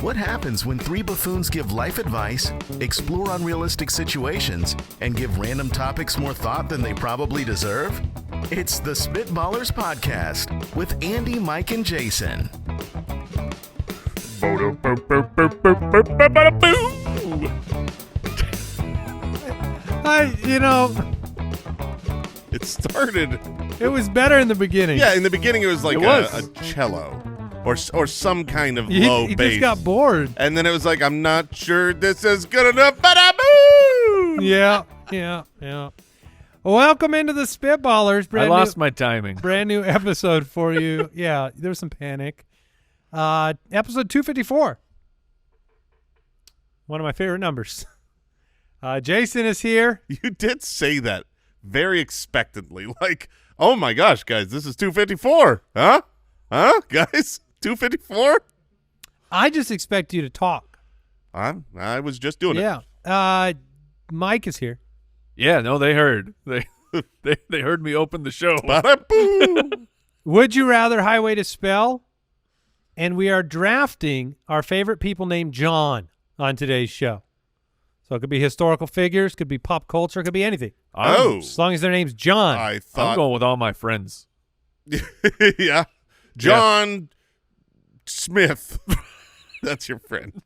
What happens when three buffoons give life advice, explore unrealistic situations, and give random topics more thought than they probably deserve? It's the Spitballers Podcast with Andy, Mike, and Jason. It started. It was better in the beginning. Yeah, in the beginning it was like a cello or some kind of low he bass. just got bored. And then it was like, I'm not sure this is good enough. Ba-da-boo! Yeah. Welcome into the Spitballers. I lost my timing. Brand new episode for you. Yeah, there was some panic. Episode 254. One of my favorite numbers. Jason is here. You did say that very expectantly. Like, oh my gosh, guys, this is 254. Huh, guys? 254? I just expect you to talk. I was just doing it. Yeah. Mike is here. Yeah, no, they heard. They heard me open the show. Ba-da-boo! Would you rather highway to spell? And we are drafting our favorite people named John on today's show. So it could be historical figures, could be pop culture, could be anything. Oh. As long as their name's John. I thought. I'm going with all my friends. Yeah. John Smith. That's your friend.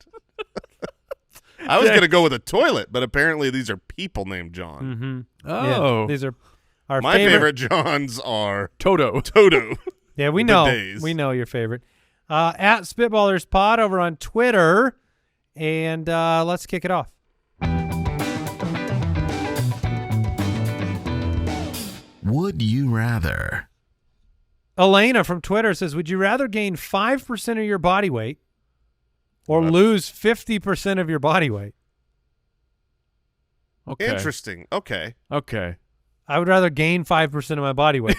I was going to go with a toilet, but apparently these are people named John. Mm-hmm. Oh. Yeah, these are our My favorite Johns are Toto. Yeah, we The know. days. We know your favorite. At Spitballers Pod over on Twitter. And let's kick it off. Would you rather? Elena from Twitter says, would you rather gain 5% of your body weight or lose 50% of your body weight? Okay. Interesting. Okay. I would rather gain 5% of my body weight.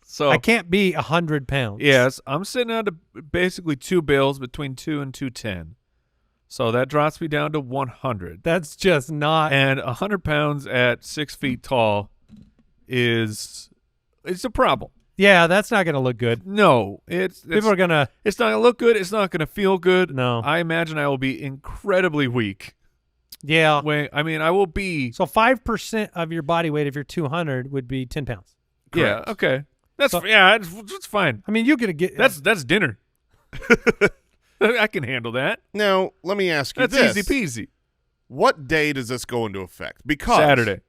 So I can't be 100 pounds. yes, I'm sitting at basically two bills between 2 and 210. So that drops me down to 100. That's just not. And 100 pounds at 6 feet tall it's a problem. Yeah, that's not going to look good. No, People are going to. It's not going to look good. It's not going to feel good. No. I imagine I will be incredibly weak. Yeah. I will be. So 5% of your body weight, if you're 200, would be 10 pounds. Yeah. Okay. That's fine. I mean, you're going to get. That's dinner. I can handle that. Now, let me ask you That's this. easy peasy. What day does this go into effect? Because Saturday.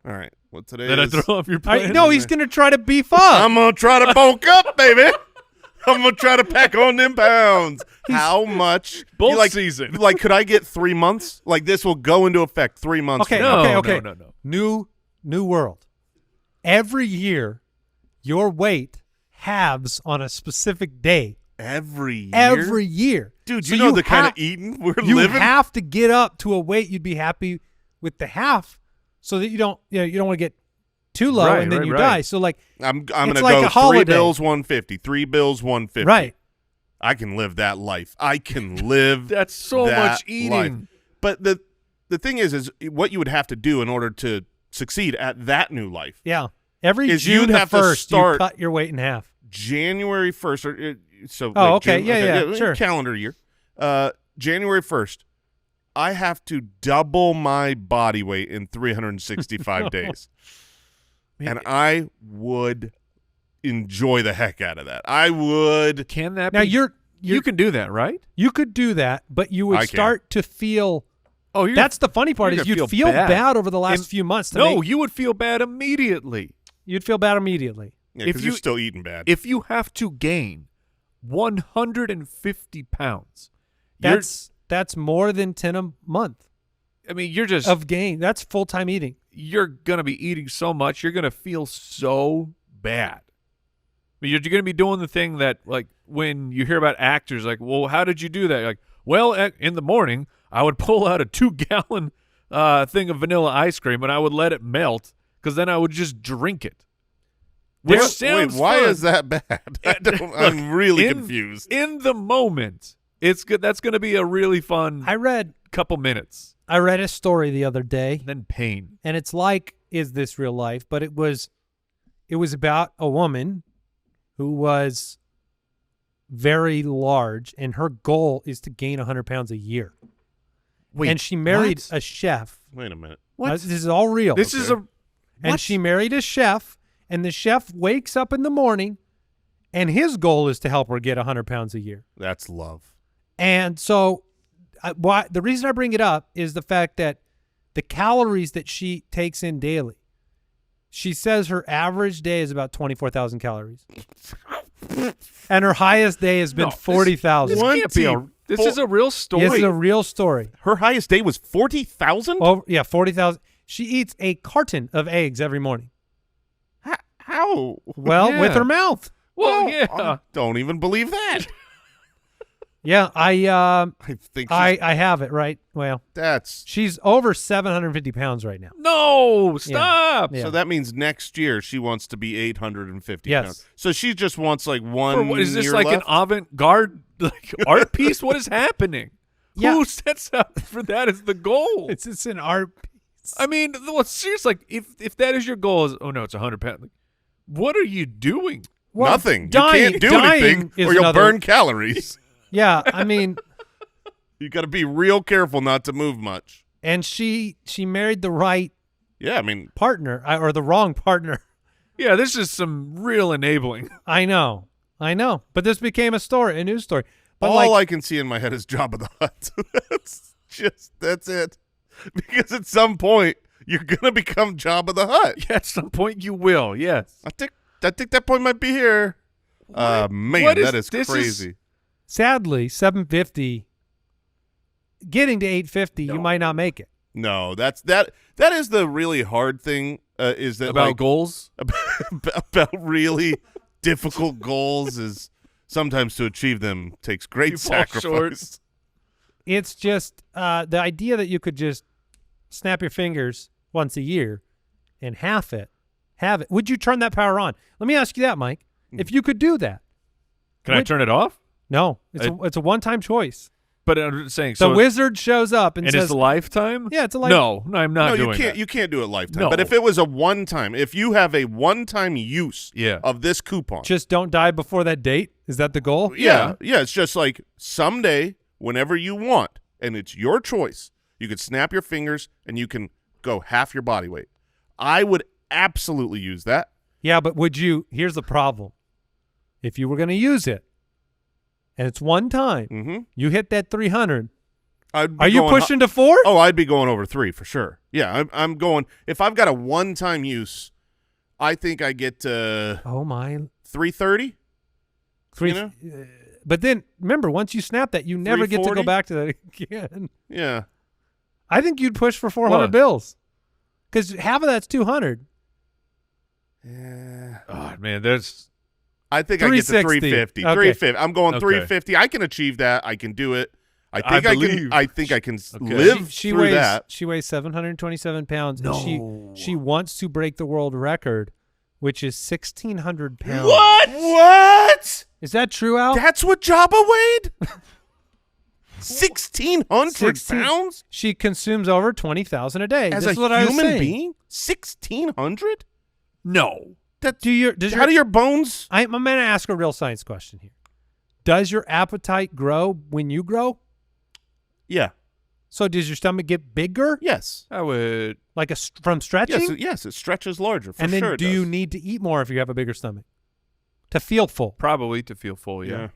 All right. What today Did is? I throw off your plan? No, he's going to try to beef up. I'm going to try to bulk up, baby. I'm going to try to pack on them pounds. How much? Both season. Like, could I get 3 months? Like, this will go into effect 3 months Okay, from now. okay. No. New world. Every year, your weight halves on a specific day. Every year? Every year. Dude, So you know the kind ha- of eating we're You living? have to get up to a weight you'd be happy with the half so that you don't want to get too low and then you die. So like I'm going to like go a holiday. 3 bills, 150. 3 bills, 150. Right. I can live that life. I can live That's so that much eating. life. But the thing is what you would have to do in order to succeed at that new life. Yeah. Every Is June you'd the have to 1st, start- you cut your weight in half. January 1st, Okay. Yeah, sure. calendar year. January 1st, I have to double my body weight in 365 days. And I would enjoy the heck out of that. I would. Can that Now be? You can do that, right? You could do that, but you would I can. start to feel. Oh, That's the funny part you're is gonna you'd feel feel bad. bad over the last few months. you would feel bad immediately. You'd feel bad immediately. Yeah, If because you're you- still eating bad. If you have to gain 150 pounds, That's more than 10 a month you're just of gain. That's full-time eating. you're gonna be eating so much, you're gonna feel so bad. You're gonna be doing the thing that, like, when you hear about actors, like, well, how did you do that? You're like, well, in the morning, I would pull out a 2-gallon thing of vanilla ice cream and I would let it melt because then I would just drink it. Which sounds why fun. is that bad? I'm really confused. In the moment, it's good. That's going to be a really fun I read couple minutes. a story the other day, Then pain. and it's like, is this real life? But it was about a woman who was very large, and her goal is to gain 100 pounds a year. Wait, and she married what? a chef. Wait a minute. What? This is all real. This is a And she married a chef, and the chef wakes up in the morning, and his goal is to help her get 100 pounds a year. That's love. And so the reason I bring it up is the fact that the calories that she takes in daily, she says her average day is about 24,000 calories. And her highest day has been 40,000. This can't be this is a real story. It's a real story. Her highest day was 40,000? Oh, yeah, 40,000. She eats a carton of eggs every morning. How? Well, Yeah. with her mouth. Well, I yeah. don't even believe that. Yeah, I think I have it, right? Well, that's she's over 750 pounds right now. No, stop. Yeah. so that means next year she wants to be 850 Yes. pounds. So she just wants like one Or what, is this year like left? an avant-garde like art piece? What is happening? Yeah. Who sets up for that as the goal? It's an art piece. I mean, well, seriously, like if that is your goal, is it's 100 pounds. Like, what are you doing? Well, Nothing. dying- you can't do dying anything is or you'll another- burn calories. Yeah, I mean, You got to be real careful not to move much. and she married the right Yeah, I mean, partner or the wrong partner. Yeah, this is some real enabling. I know. But this became a news story. But all I can see in my head is Jabba the Hutt. That's it. Because at some point you're gonna become Jabba the Hutt. Yeah, at some point you will. Yes. I think that point might be here. Man, What that is this crazy. sadly, 750, getting to 850, you might not make it. No, that is the really hard thing. Is that About like, goals? about really difficult goals is sometimes to achieve them takes great You fall short. sacrifice. It's just the idea that you could just snap your fingers once a year and have it. Would you turn that power on? Let me ask you that, Mike. If you could do that. Can I turn it off? No, it's a one-time choice. But I'm just saying. The So wizard shows up and and says, it's a lifetime? yeah, it's a No, I'm not No, doing you can't. that. You can't do it lifetime. No. But if it was a one-time, if you have a one-time use Yeah. of this coupon, just don't die before that date. Is that the goal? yeah, it's just like someday, whenever you want, and it's your choice, you could snap your fingers and you can go half your body weight. I would absolutely use that. Yeah, but would you? Here's the problem. If you were going to use it, and it's one time, Mm-hmm. you hit that 300. Are Are you pushing to 4? Oh, I'd be going over 3 for sure. Yeah, I'm going. If I've got a one-time use, I think I get to Oh my! 330. Three. You know? But then remember, once you snap that, you never get to go 340? back to that again. Yeah. I think you'd push for 400 What? bills, because half of that's 200. Yeah. Oh, man, there's I think I get to 360. 350. Okay. 350. I'm going Okay. 350. I can achieve that. I can do it. I I think I, can. believe. I think I can Okay. live She through weighs that. she weighs 727 pounds. No. And she wants to break the world record, which is 1,600 pounds. What? Is that true, Al? That's what Jabba weighed? 1,600 16 pounds? She consumes over 20,000 a day. As this a is what I was human saying. being? 1,600? no. That, How do your bones? I'm going to ask a real science question here. Does your appetite grow when you grow? Yeah. So does your stomach get bigger, Yes. I would. like from stretching? Yes, it stretches larger. For and then sure it do you does. need to eat more if you have a bigger stomach to feel full? Probably to feel full, yeah.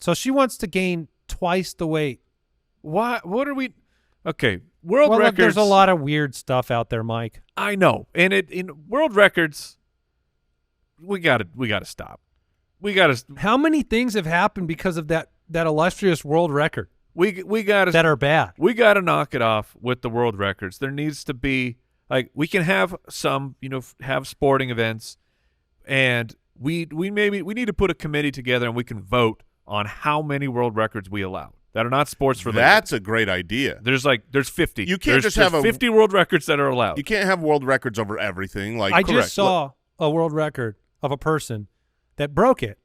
So she wants to gain twice the weight. What are we? Okay, world Well, look, records. there's a lot of weird stuff out there, Mike. I know, and in world records, we gotta stop. We gotta How many things have happened because of that illustrious world record we gotta that are bad? we gotta knock it off with the world records. There needs to be like we can have some have sporting events, and we need to put a committee together and we can vote on how many world records we allow that are not sports related. That's a great idea. There's 50. You can't There's just have a- 50 world records that are allowed. You can't have world records over everything. Like I correct. just saw a world record of a person that broke it,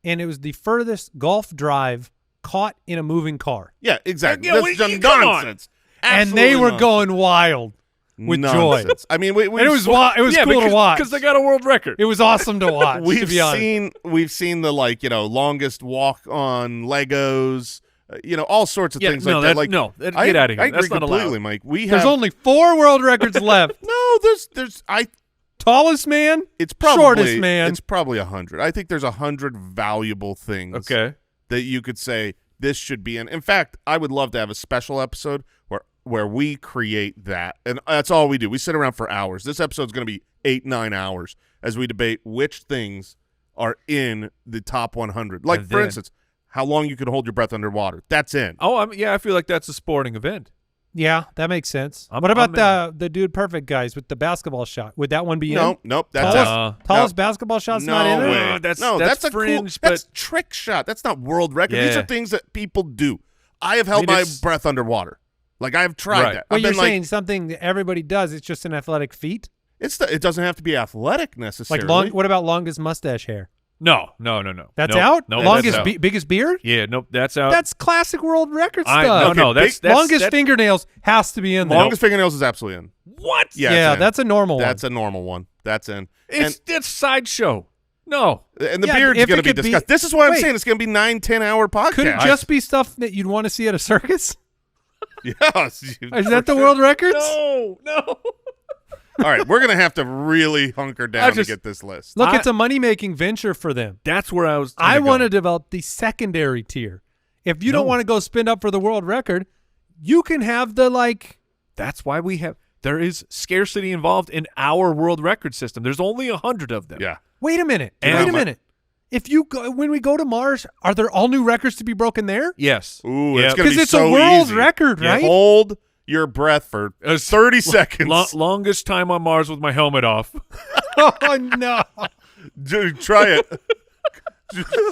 and it was the furthest golf drive caught in a moving car. Yeah, exactly. Yeah, That's come on. nonsense. And they Absolutely were nonsense. going wild. with Nonsense. joy. I mean, we And it was cool to watch. because they got a world record. It was awesome to watch. to be honest. we've seen the longest walk on Legos, all sorts of things like that. Like get out of here. I agree That's not completely, allowed. Mike. We There's have only 4 world records left. no. There's Tallest man, it's probably shortest man. It's probably 100. I think there's 100 valuable things. Okay. That you could say this should be in. In fact, I would love to have a special episode where we create that, and that's all we do. We sit around for hours. This episode's going to be 8-9 hours as we debate which things are in the top 100. Like, for instance, how long you can hold your breath underwater. That's in. Oh, I feel like that's a sporting event. Yeah, that makes sense. I'm- What about I'm the Dude Perfect guys with the basketball shot? Would that one be in? Nope. That's Tallest basketball shot's no not in it? way. That's a fringe, cool, that's but- trick shot. That's not world record. These Yeah. are things that people do. I have held my it's- breath underwater. Like, I have tried Right. that. Well, I've you're been like, saying something that everybody does. It's just an athletic feat. it doesn't have to be athletic necessarily. Like what about longest mustache hair? No. That's Nope. out? Nope, Longest that's out. biggest beard? Yeah, nope, that's out. That's classic world record No, stuff. no, that's longest fingernails has to be in there. Longest fingernails is absolutely in. What? Yeah, Yeah, it's in. that's a normal That's one. a normal one. That's in. It's sideshow. No. And the Yeah, beard's if going it to be could be- discussed. This is what I'm wait. saying. It's going to be 9-10 hour podcast. Could it just be stuff that you'd want to see at a circus? Yes. Is that the world records? No. All right, we're going to have to really hunker down to get this list. Look, it's a money-making venture for them. That's where I was. I want to to develop the secondary tier. If you don't want to go spin up for the world record, you can have the That's why there is scarcity involved in our world record system. There's only 100 of them. Yeah. Wait a minute. And- Wait a minute. If you go, when we go to Mars, are there all new records to be broken there? Yes. Ooh, Yep. it's going to be it's so a world easy. record, Yeah, right? hold your breath for 30 seconds. Longest time on Mars with my helmet off. Oh no! Dude, try it.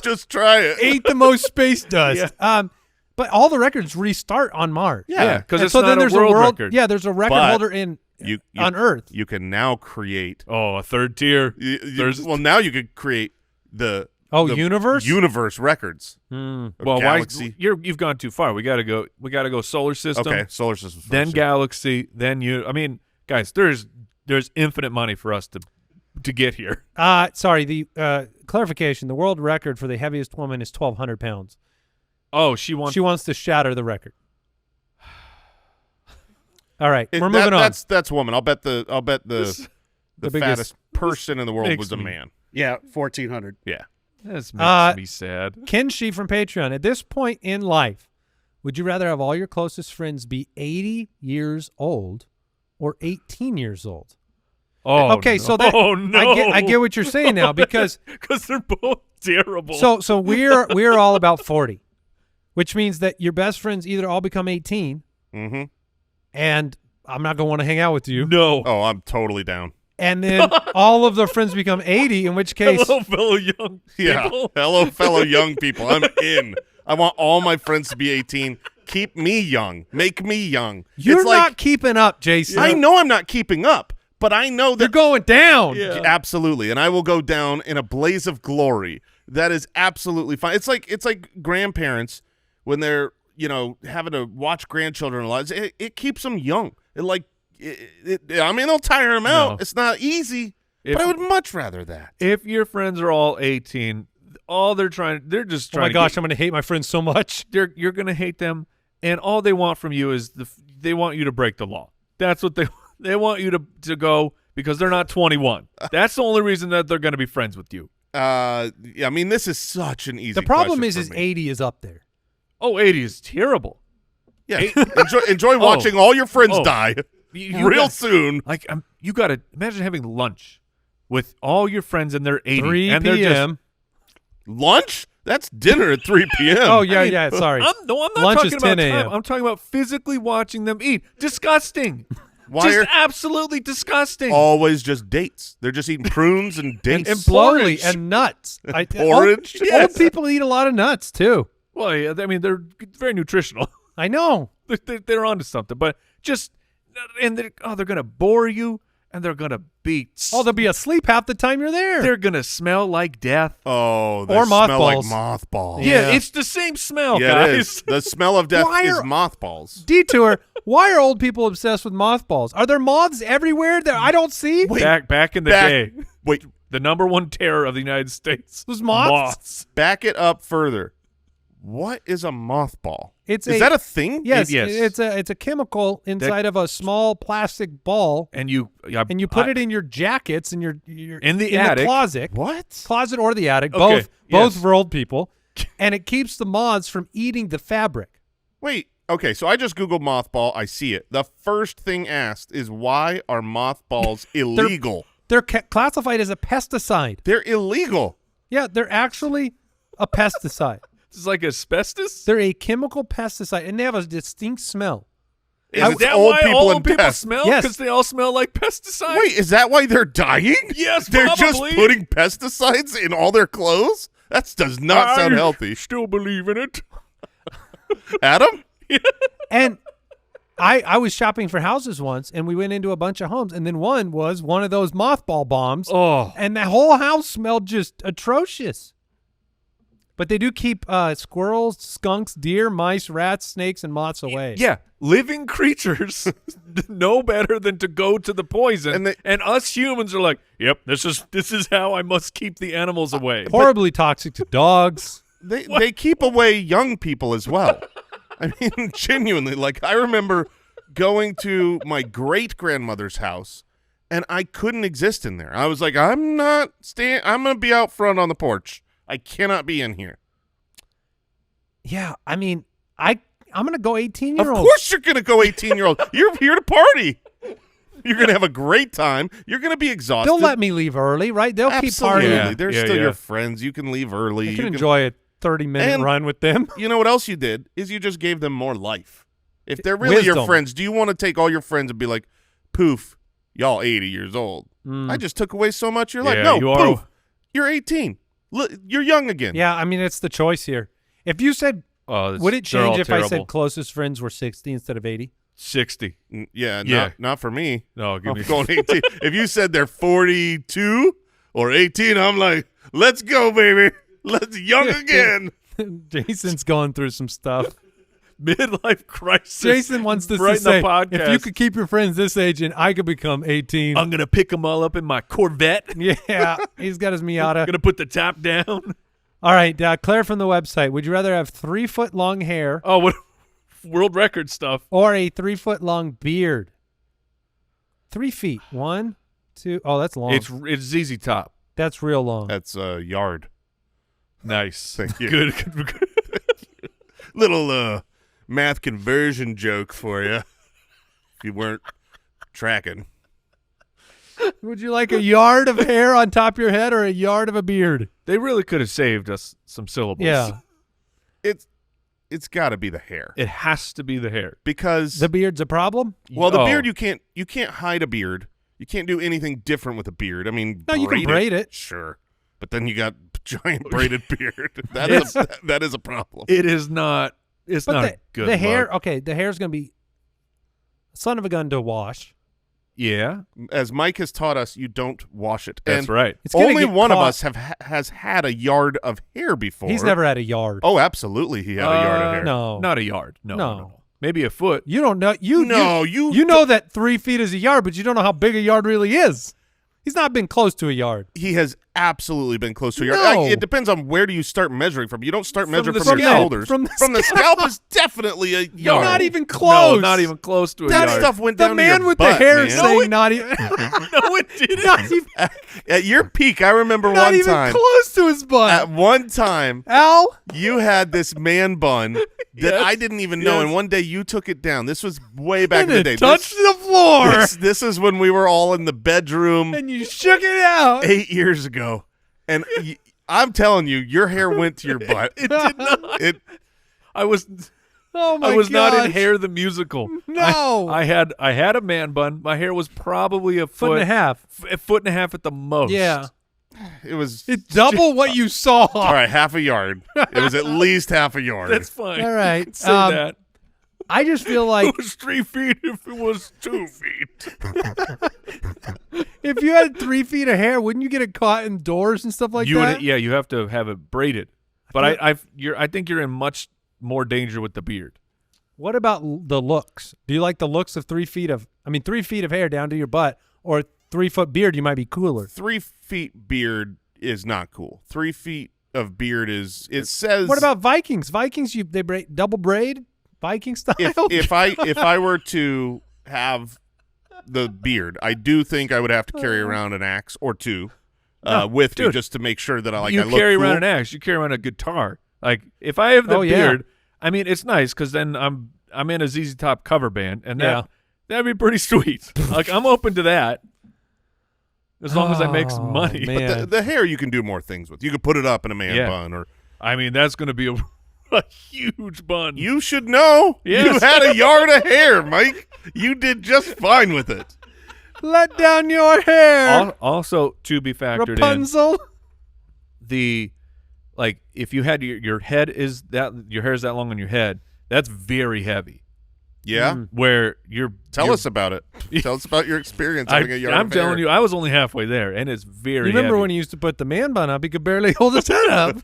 Just try it. Ate the most space dust. But all the records restart on Mars. Yeah, because And it's so not then a there's world a world record. Yeah, there's a record But holder in you on Earth. You can now create. Oh, a third tier. Well, now you could create the Universe? universe records. Hmm. Or Well, galaxy. you've gone too far. We got to go solar system. Okay, solar system. First, Then yeah. galaxy. Then you. I mean, guys, there's infinite money for us to get here. Sorry. The clarification: the world record for the heaviest woman is 1,200 pounds. Oh, she wants. She wants to shatter the record. All right, we're moving on. That's woman. I'll bet the the biggest- fattest person in the world makes was a me- man. Yeah, 1,400. Yeah. This makes me sad. Kenshi from Patreon. At this point in life, would you rather have all your closest friends be 80 years old or 18 years old? Oh, Okay, no. so that Oh no! I get what you're saying now because they're both terrible. so we're all about 40, which means that your best friends either all become 18, Mm-hmm. and I'm not gonna want to hang out with you, no. Oh, I'm totally down. and then all of the friends become 80, in which case Hello, fellow young Yeah. people. Hello, fellow young people. I'm in. I want all my friends to be 18. Keep me young. Make me young. you're It's not like, keeping up, Jason. I know I'm not keeping up, but I know You're that going down. Yeah. absolutely, and I will go down in a blaze of glory. That is absolutely fine. It's like grandparents when they're having to watch grandchildren a lot. It keeps them young. I mean, it'll tire them out. No. It's not easy, If- but I would much rather that. If your friends are all 18, all they're just Oh trying my to gosh, get- I'm gonna hate my friends so much. you're going to hate them, and all they want from you is they want you to break the law. That's what they want you to go because they're not 21. That's the only reason that they're going to be friends with you. Yeah, I mean, this is such an easy. The problem question is for me. 80 is up there. Oh, 80 is terrible. Yeah, enjoy watching all your friends Oh. die You real got- soon. Like you got to imagine having lunch with all your friends and they're 80 3 and they're just p.m. Lunch? That's dinner at 3 p.m. Oh yeah, I mean, yeah. Sorry. I'm not Lunch talking is about 10 a.m. time. I'm talking about physically watching them eat. Disgusting. Why just are absolutely disgusting. always just dates? They're just eating prunes and dates. and slowly porridge. and nuts. Porridge? Old Yes. people eat a lot of nuts too. Well, yeah, I mean, they're very nutritional. I know. They're onto something, but just and they're going to bore you. and they're gonna be. Oh, they'll be asleep half the time you're there. They're gonna smell like death. Oh, they Or smell like mothballs. mothballs. Yeah, it's the same smell, Yeah, guys. it is. The smell of death Why is are- mothballs. Detour. Why are old people obsessed with mothballs? Are there moths everywhere that I don't see? Wait, Back in the back- day, Wait, the number one terror of the United States Those moths? back it up further. What is a mothball? It's is a- that a thing? Yes, Yes. it's a chemical inside of a small plastic ball, And you put it in your jackets and your In the attic. closet, What? or the attic, Okay, both yes. for old people, and it keeps the moths from eating the fabric. Wait. Okay, so I just Googled mothball. I see it. The first thing asked is why are mothballs illegal? They're classified as a pesticide. They're illegal. Yeah, they're actually a pesticide. This is like asbestos. They're a chemical pesticide, and they have a distinct smell. Is It's that old why people all and old people death. smell? Yes. Because they all smell like pesticide. Wait, is that why they're dying? Yes, They're just probably. putting pesticides in all their clothes? That does not sound healthy. Still believe in it. Adam? And I was shopping for houses once, and we went into a bunch of homes, and then one was one of those mothball bombs, Oh, and the whole house smelled just atrocious. But they do keep squirrels, skunks, deer, mice, rats, snakes, and moths away. yeah. Living creatures know better than to go to the poison, And us humans are like, "Yep, this is how I must keep the animals away." Horribly toxic to dogs. They keep away young people as well. I mean, genuinely, like I remember going to my great-grandmother's house, and I couldn't exist in there. I was like, I'm going to be out front on the porch. I cannot be in here. Yeah, I mean, I'm going to go Of 18-year-old. course you're going to go 18-year-old. You're here to party. You're going to have a great time. You're going to be exhausted. They'll let me leave early, right? They'll keep Absolutely. partying. Yeah. They're Yeah, still yeah. your friends. You can leave early. I You can enjoy a 30-minute And- run with them. You know what else you did is you just gave them more life. If they're really your Wisdom. friends, do you want to take all your friends and be like, poof, y'all 80 years old? Mm. I just took away so much. You're like, Yeah, no, you are- poof, you're 18. Look, you're young again. Yeah, I mean, it's the choice here. If you said, Oh, would it they're all change if I terrible. said closest friends were 60 instead of 80? 60? Yeah, Yeah. not for me. No, give I'm me going 18. If you said they're 42 or 18, I'm like, let's go, baby. Let's young again. Jason's going through some stuff. midlife crisis. Jason wants this right to say, in the podcast. if you could keep your friends this age and I could become 18. I'm gonna pick them all up in my Corvette. Yeah, he's got his Miata. Gonna put the top down. All right, Claire from the website. Would you rather have 3-foot long hair Oh, what world record stuff? or a 3-foot long beard? 3 feet. 1, 2. Oh, that's long. It's ZZ Top. That's real long. That's a yard. Nice. Thank you. Good. Little math conversion joke for you. If you weren't tracking. Would you like a yard of hair on top of your head or a yard of a beard? They really could have saved us some syllables. Yeah. It's got to be the hair It has to be the hair. because The beard's a problem? well, the Oh. beard you can't hide a beard. You can't do anything different with a beard. I mean, No, you can braid it. Sure, but then you got giant braided beard. Yes. That is a problem. It is not. It's But not the, a good. the hair, look. okay, the hair's going to be son of a gun to wash. Yeah, As Mike has taught us, you don't wash it. that's and right. It's gonna Only get one of caught. us has had a yard of hair before. He's never had a yard. Oh, absolutely, he had a yard of hair. No. Not a yard. No. No. Maybe a foot. You don't know. You know that 3 feet is a yard, but you don't know how big a yard really is. He's not been close to a yard. He has absolutely been close to a yard. No. It depends on where do you start measuring from. You don't start measuring the from your scalp. shoulders. From the scalp is definitely a yard. Not even close. No, not even close to a That yard. stuff went The down man to your with butt, the hair man. is saying not even. no, it didn't. not even, At your peak, I remember not one even time. close to his butt. At one time, Al, you had this man bun that Yes. I didn't even know, Yes. and one day you took it down. This was way back in and the day. it touched the floor, This is when we were all in the bedroom and you shook it out. 8 years ago, and I'm telling you, your hair went to your butt. It did not. I was. Oh my I was not in gosh. Hair the Musical. No. I had a man bun. My hair was probably a Foot and a half. a foot and a half at the most. Yeah, It was it's double what you saw. all right, half a yard. It was at least half a yard. All That's fine. right. Say that. I just feel like It was 3 feet if it was 2 feet. if you had 3 feet of hair, wouldn't you get it caught indoors and stuff like that? Yeah, you have to have it braided. But I think you're in much more danger with the beard. What about the looks? Do you like the looks of 3 feet of? 3 feet of hair down to your butt, or 3 foot beard? You might be cooler. 3 feet beard is not cool. 3 feet of beard is. It says. What about Vikings? Vikings, they double braid, Viking style. If I were to have the beard, I do think I would have to carry around an axe or two with me just to make sure that I look carry cool. around an axe. You carry around a guitar. Like if I have the beard, I mean it's nice because then I'm in a ZZ Top cover band, and that'd be pretty sweet. Like I'm open to that. As long as I make some money. Man. But the hair you can do more things with. You could put it up in a man bun, or I mean that's going to be a huge bun. you should know. Yes. You had a yard of hair, Mike. You did just fine with it. Let down your hair, Also, to be factored Rapunzel. in, if you had your hair is that long on your head, that's very heavy. Yeah. Where Tell us about it. Tell us about your experience having a yard I'm of hair. telling you, I was only halfway there, and it's very You remember heavy. when he used to put the man bun up? He could barely hold his head up.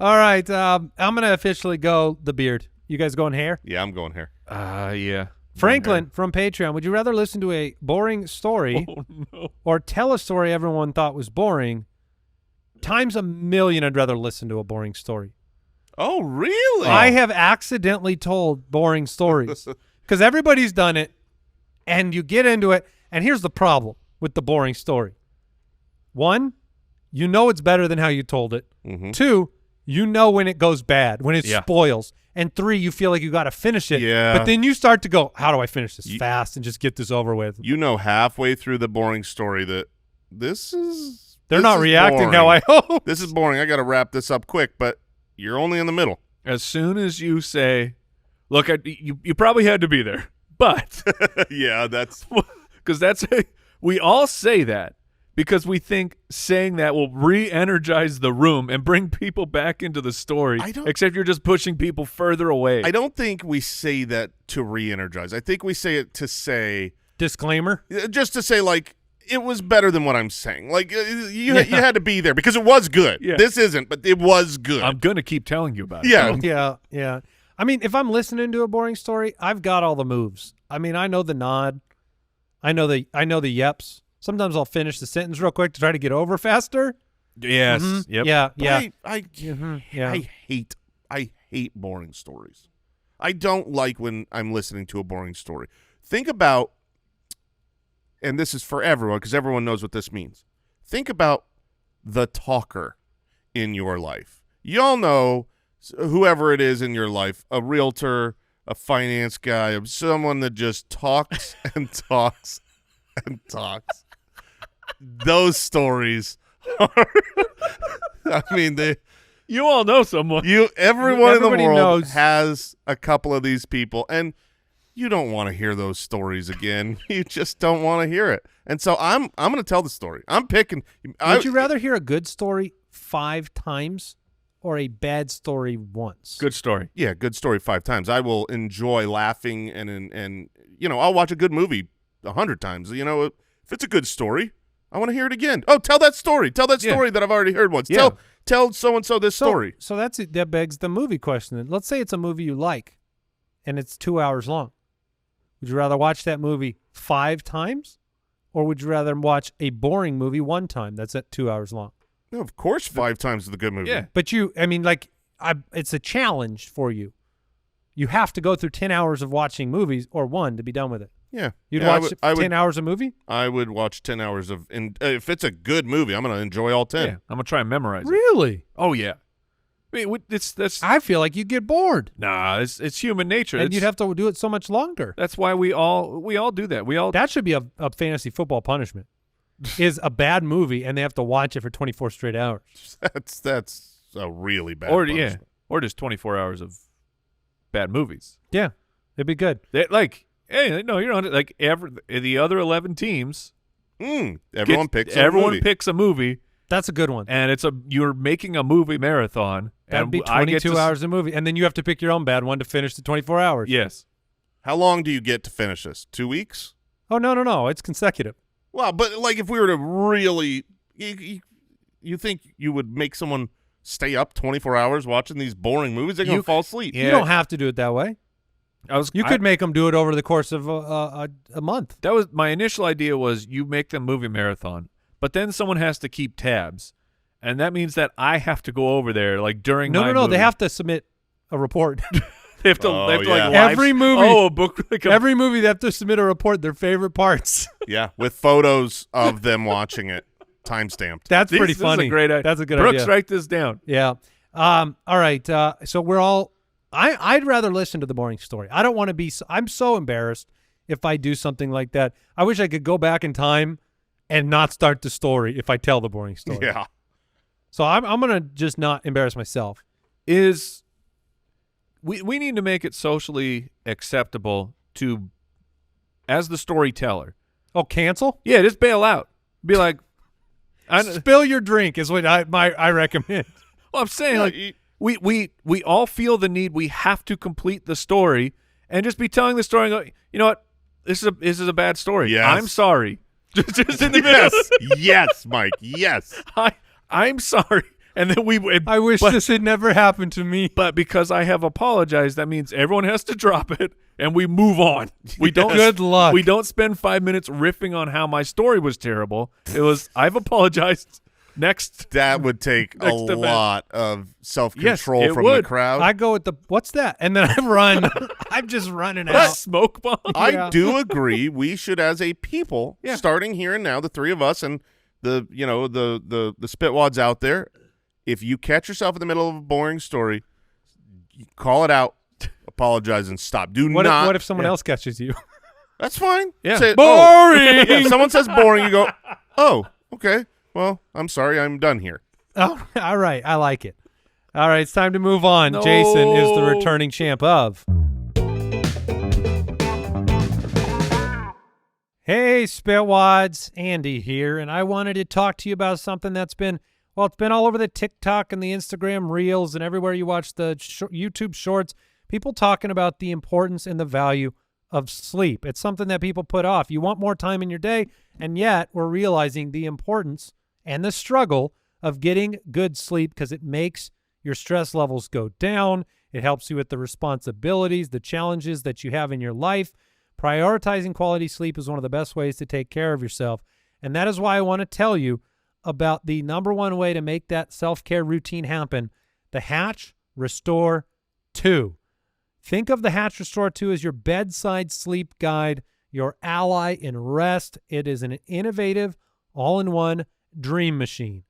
All right, I'm going to officially go the beard. You guys going hair? Yeah, I'm going hair. Yeah. Franklin from Patreon, would you rather listen to a boring story Oh, no. or tell a story everyone thought was boring? Times a million, I'd rather listen to a boring story. Oh, really? I have accidentally told boring stories because everybody's done it, and you get into it, and here's the problem with the boring story. One, you know it's better than how you told it. Mm-hmm. Two, you know when it goes bad, when it spoils. And three, you feel like you got to finish it. Yeah. But then you start to go, how do I finish this fast and just get this over with? You know halfway through the boring story that They're not reacting boring. how I hope. This is boring. I got to wrap this up quick, but you're only in the middle. As soon as you say, look, you probably had to be there, but Yeah, that's because we all say that because we think saying that will re-energize the room and bring people back into the story. Except you're just pushing people further away. I don't think we say that to re-energize. I think we say it to say Disclaimer. just to say like it was better than what I'm saying. Like you had to be there because it was good. Yeah. This isn't, but it was good. I'm gonna keep telling you about it. Yeah. Yeah, yeah. I mean, if I'm listening to a boring story, I've got all the moves. I mean, I know the nod. I know the yeps. Sometimes I'll finish the sentence real quick to try to get over faster. Yes. Mm-hmm. Yep. Yeah, But yeah. I hate boring stories. I don't like when I'm listening to a boring story. Think about, and this is for everyone because everyone knows what this means. Think about the talker in your life. Y'all know whoever it is in your life, a realtor, a finance guy, someone that just talks and talks and talks. Those stories are, I mean, You all know someone. everyone in the Everybody world knows. has a couple of these people, and you don't want to hear those stories again. You just don't want to hear it. And so I'm going to tell the story. I'm picking. Would you rather hear a good story 5 times or a bad story once? Good story. Yeah, good story 5 times. I will enjoy laughing and I'll watch a good movie 100 times. If it's a good story, I want to hear it again. Oh, tell that story. Tell that story that I've already heard once. Yeah. Tell so-and-so this story. So that's it. That begs the movie question. Then. Let's say it's a movie you like, and it's 2 hours long. Would you rather watch that movie 5 times, or would you rather watch a boring movie 1 time that's at 2 hours long? No, of course 5 times is the good movie. Yeah. But it's a challenge for you. You have to go through 10 hours of watching movies or 1 to be done with it. Yeah. You'd Yeah, watch I would, 10 hours of movie? I would watch 10 hours of if it's a good movie, I'm going to enjoy all 10. Yeah. I'm gonna try and memorize it. Really? Oh yeah. I mean, that's I feel like you'd get bored. nah. It's human nature. And you'd have to do it so much longer. That's why we all do that. We all That should be a fantasy football punishment. Is a bad movie and they have to watch it for 24 straight hours. That's a really bad punishment. or just 24 hours of bad movies. Yeah, it'd be good. Hey, no, you're on it. Like the other 11 teams, Everyone picks a movie. picks a movie. That's a good one. And you're making a movie marathon. That'd be 22 hours a movie. And then you have to pick your own bad one to finish the 24 hours. Yes. How long do you get to finish this? 2 weeks? Oh, no. It's consecutive. Well, but like if we were to really you think you would make someone stay up 24 hours watching these boring movies? They're going to fall asleep. You don't have to do it that way. You could make them do it over the course of a month. That was my initial idea. Was you make them movie marathon, but then someone has to keep tabs, and that means that I have to go over there like during. No. movie. They have to submit a report. They have to like live. Every movie. Oh, a book. Like every movie they have to submit a report. Their favorite parts. Yeah, with photos of them watching it, timestamped. That's pretty funny. This is a great idea. That's a good Brooks, idea. write this down. Yeah. All right. So we're all. I'd rather listen to the boring story. I don't want to be. I'm so embarrassed if I do something like that. I wish I could go back in time and not start the story if I tell the boring story. Yeah. So I'm gonna just not embarrass myself. We need to make it socially acceptable to, as the storyteller. Oh, cancel? Yeah, just bail out. Be like, spill your drink is what I recommend. Well, I'm saying like we all feel the need. We have to complete the story and just be telling the story and go, you know what? This is a bad story. Yes. I'm sorry. Just in the middle. Yes, Mike. Yes. I'm sorry. And then I wish this had never happened to me. But because I have apologized, that means everyone has to drop it and we move on. We don't. Good luck. We don't spend 5 minutes riffing on how my story was terrible. It was I've apologized. Next. That would take a event. lot of self-control Yes, from would. the crowd. I go with what's that? And then I run. I'm just running A out. smoke bomb. I do agree we should, as a people, starting here and now, the three of us and the spitwads out there, if you catch yourself in the middle of a boring story, call it out, apologize, and stop. What if someone else catches you? That's fine. Yeah. Say, Boring! If someone says boring, you go, oh, okay. Well, I'm sorry. I'm done here. Oh, all right. I like it. All right. It's time to move on. No. Jason is the returning champ of. Hey, Spitwads. Andy here, and I wanted to talk to you about something that's been, well, it's been all over the TikTok and the Instagram Reels and everywhere you watch the YouTube Shorts. People talking about the importance and the value of sleep. It's something that people put off. You want more time in your day, and yet we're realizing the importance and the struggle of getting good sleep because it makes your stress levels go down. It helps you with the responsibilities, the challenges that you have in your life. Prioritizing quality sleep is one of the best ways to take care of yourself, and that is why I want to tell you about the #1 way to make that self-care routine happen, the Hatch Restore 2. Think of the Hatch Restore 2 as your bedside sleep guide, your ally in rest. It is an innovative, all-in-one dream machine.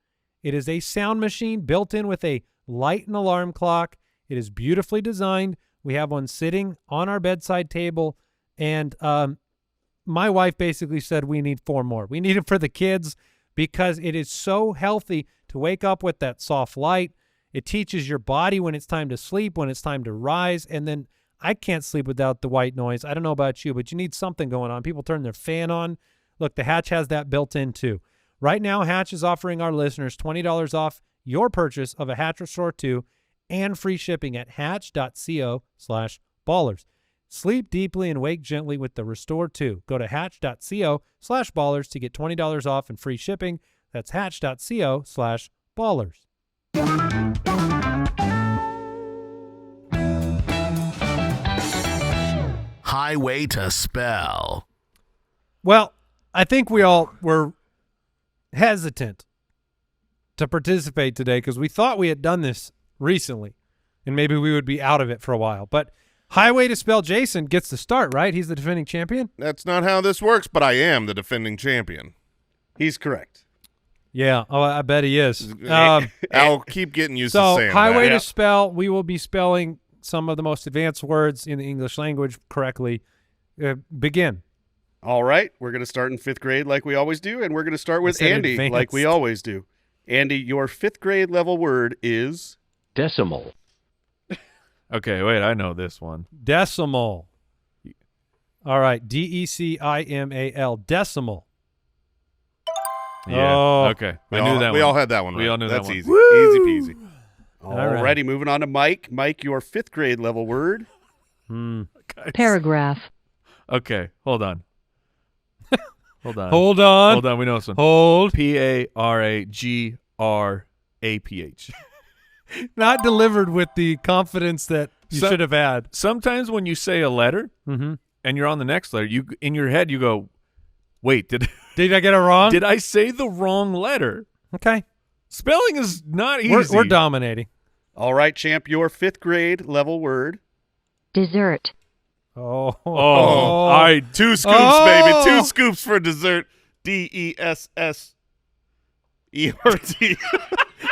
It is a sound machine built in with a light and alarm clock. It is beautifully designed. We have one sitting on our bedside table, and my wife basically said we need 4 more. We need it for the kids because it is so healthy to wake up with that soft light. It teaches your body when it's time to sleep, when it's time to rise, and then I can't sleep without the white noise. I don't know about you, but you need something going on. People turn their fan on. Look, the Hatch has that built in too. Right now, Hatch is offering our listeners $20 off your purchase of a Hatch Restore 2 and free shipping at hatch.co/ballers. Sleep deeply and wake gently with the Restore 2. Go to hatch.co/ballers to get $20 off and free shipping. That's hatch.co/ballers. Highway to Spell. Well, I think we all were hesitant to participate today because we thought we had done this recently and maybe we would be out of it for a while. But Highway to Spell, Jason gets the start, right? He's the defending champion? That's not how this works, but I am the defending champion. He's correct. Yeah. Oh, I bet he is. I'll keep getting used to So saying Highway that. to Spell, we will be spelling some of the most advanced words in the English language correctly. Begin. All right, we're going to start in 5th grade like we always do, and we're going to start with I said Andy advanced. like we always do. Andy, your 5th grade level word is Decimal. Okay, wait, I know this one. Decimal. All right. DECIMAL. Decimal. Yeah. Oh. Okay. We I knew all, that we one. all had that one. We right. all knew That's that one. easy. Easy peasy. Alrighty, moving on to Mike. Mike, your 5th grade level word. Guys. Paragraph. Okay. Hold on. Hold on. Hold on. Hold on. We know this one. Hold. Paragraph. Not delivered with the confidence that you So- should have had. Sometimes when you say a letter Mm-hmm. and you're on the next letter, you in your head you go, "Wait, did Did I get it wrong? did I say the wrong letter?" Okay. Spelling is not easy. We're dominating. All right, champ, your 5th grade level word. Dessert. Oh. Oh, I 2 scoops, Oh. baby. 2 scoops for dessert. DESSERT.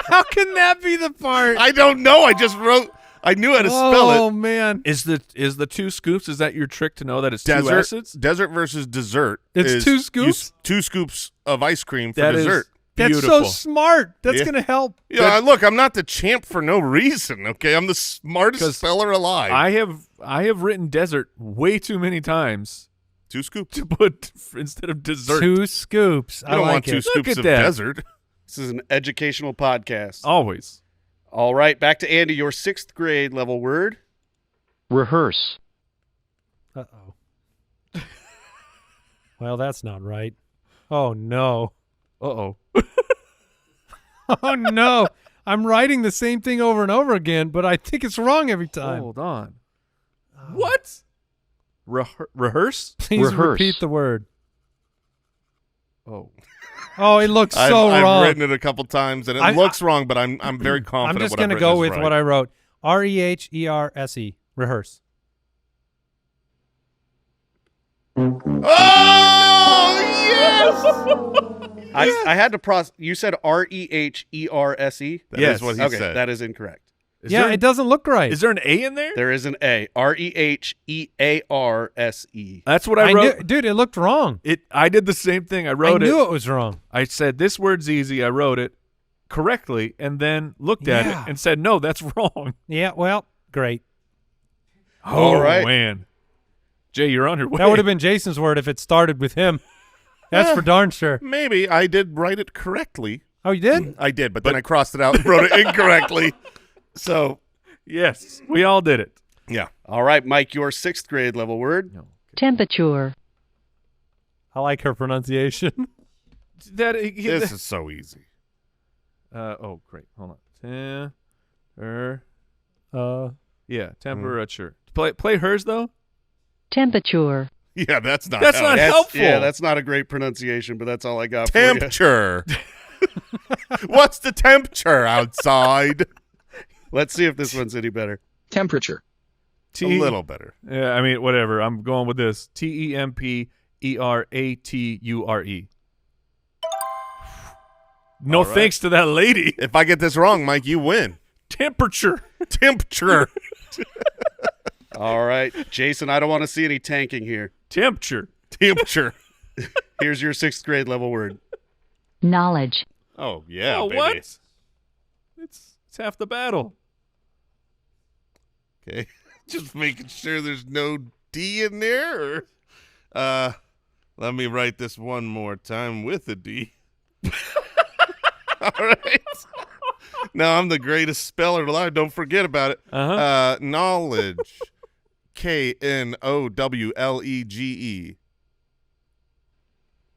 How can that be the part? I don't know. I just wrote. I knew how to spell Oh it. man. Is the 2 scoops? Is that your trick to know that it's 2 Desert. S's? Desert versus dessert. It's is 2 you scoops? 2 scoops of ice cream for That is dessert. That's beautiful. so smart. That's Yeah. gonna help. Yeah, look, I'm not the champ for no reason. Okay, I'm the smartest 'Cause speller alive. I have written desert way too many times 2 scoops. to put instead of dessert. 2 scoops. You I don't like want 2 it. scoops at of that. desert. This is an educational podcast. Always. All right, back to Andy, your 6th grade level word. Rehearse. Uh-oh. Well, that's not right. Oh no. Uh-oh. Oh no. I'm writing the same thing over and over again, but I think it's wrong every time. Hold on. What? Rehearse? Please Rehearse. repeat the word. Oh. Oh, it looks so I've wrong. written it a couple times and it I- looks wrong, but I'm very I'm confident. just what going to I've go written is with right. what I wrote. REHERSE. Rehearse. Oh yes! I had to process. You said REHERSE. That Yes. is what he Okay, said. that is incorrect. Is Yeah, there, it doesn't look right. is there an A in there? There is an A. REHEARSE. That's what I wrote. dude, it looked wrong. I did the same thing. I I wrote knew it was wrong. I said this word's easy. I wrote it correctly and then looked at Yeah. it and said, "No, that's wrong." Yeah, well, great. All Oh right. man. Jay, you're on your way. That would have been Jason's word if it started with him. That's for darn sure. Maybe I did write it correctly. Oh, you did? I did, but then I crossed it out and wrote it incorrectly. So, Yes, we all did it. yeah. All right, Mike, your 6th grade level word. No. Temperature. I like her pronunciation. This is so easy. Oh, great. Hold on. Yeah, Mm. temperature. Play hers though. Temperature. Yeah, that's not That's how not it- helpful. Yeah, that's not a great pronunciation, but that's all I got for you. temperature. What's the temperature outside? Let's see if this one's any better. Temperature. A little better. Yeah, I mean, whatever. I'm going with this. TEMPERATURE. No All right. thanks to that lady. If I get this wrong, Mike, you win. Temperature. Temperature. All right, Jason, I don't want to see any tanking here. Temperature. Temperature. Here's your 6th grade level word. Knowledge. Oh, yeah, oh, baby. what? It's half the battle. Okay. Just making sure there's no D in there. Or, let me write this one more time with a D. All right. No, I'm the greatest speller alive. Don't forget about it. Uh-huh. Knowledge. KNOWLEGE.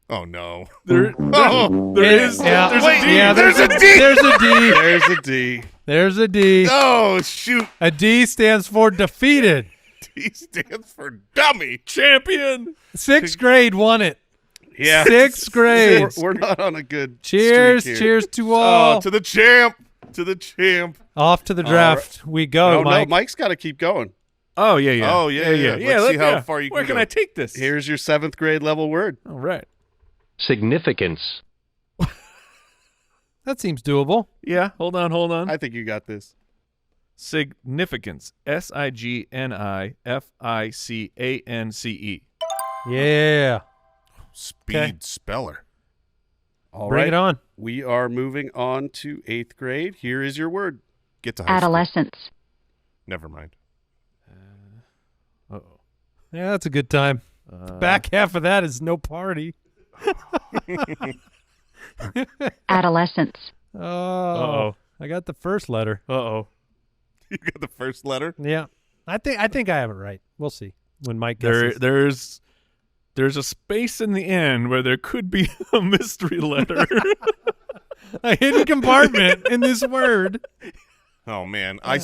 Oh, no. There Oh, is. Yeah. There's Wait, a D. Yeah, there's a D. There's a D. There's a D. There's a D. Oh, shoot. A D stands for defeated. D stands for dummy. Champion. 6th grade won it. Yeah. 6th grade. We're not on a good Cheers. streak here. Cheers to all. Oh, to the champ. To the champ. Off to the draft we go, Oh, Mike. no, Mike's got to keep going. Oh yeah, yeah. Oh, yeah, yeah. Let's see how far you Where can can go. I take this? Here's your 7th grade level word. All right. Significance. That seems doable. Yeah. Hold on. I think you got this. Significance. SIGNIFICANCE. Yeah. Speed Okay. speller. All Bring right. it on. We are moving on to 8th grade. Here is your word. Get to high school. Adolescence. Never mind. Uh-oh. Yeah, that's a good time. The back half of that is no party. Adolescence. Oh, I got the first letter. Uh-oh. You got the first letter. Yeah, I think I have it right. We'll see when Mike guesses. There's a space in the end where there could be a mystery letter. A hidden compartment in this word. Oh man, I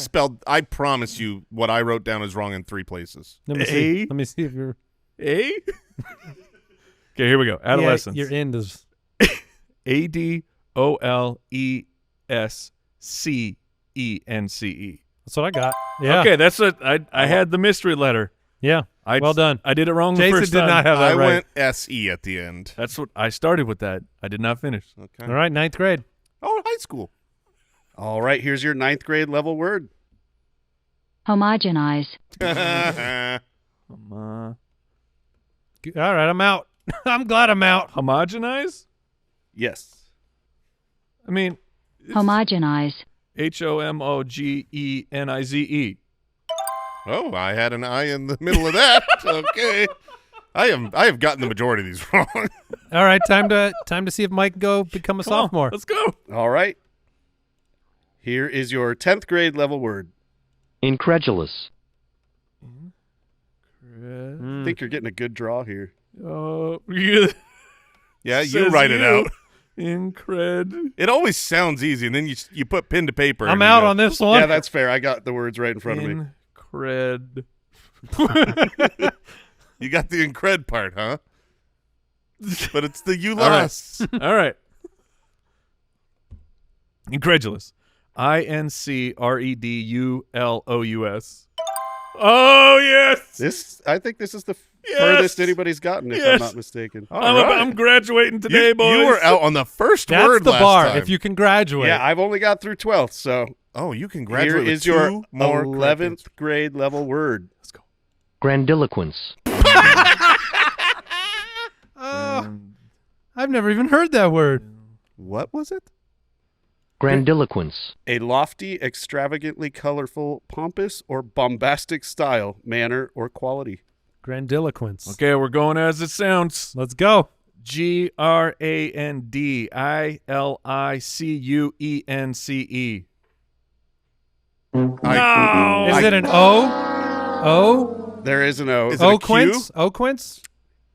promise you, what I wrote down is wrong in 3 places. Let me see if you're. A? Okay, here we go. Adolescence. Yeah, your end is. ADOLESCENCE. That's what I got. Yeah. Okay, that's what I had the mystery letter. Yeah. Well done. I did it wrong the Jason first did time. not have that I right. went SE at the end. That's what I started with that. I did not finish. Okay. All right, 9th grade. Oh, high school. All right, here's your 9th grade level word. Homogenize. All right, I'm out. I'm glad I'm out. Homogenize? Yes. I mean, Homogenize. HOMOGENIZE. Oh, I had an I in the middle of that. Okay. I have gotten the majority of these wrong. All right, time to see if Mike can go become a Come on, sophomore. let's go. All right. Here is your 10th grade level word. Incredulous. I think you're getting a good draw here. Yeah. Yeah, you Says write it out. Incred. It always sounds easy, and then you put pen to paper. I'm and you out go, on this one. Yeah, that's fair. I got the words right in front of me. Incred. You got the incred part, huh? But it's the you All right. lost. All right. Incredulous. INCREDULOUS. Oh, yes. I think this is the Yes. furthest anybody's gotten, if Yes. I'm not mistaken. I'm graduating today, boys. You were out on the first That's word the last bar. time. If you can graduate. Yeah, I've only got through 12th, so Oh, you can here graduate with is your 2 more 11th grade level word. Let's go. Grandiloquence. I've never even heard that word. What was it? Grandiloquence. A lofty, extravagantly colorful, pompous, or bombastic style, manner, or quality. Grandiloquence. Okay, we're going as it sounds. Let's go. GRANDILICUENCE. No. Is it an O? O? There is an O. Is it a Q? Oquence? Oquence?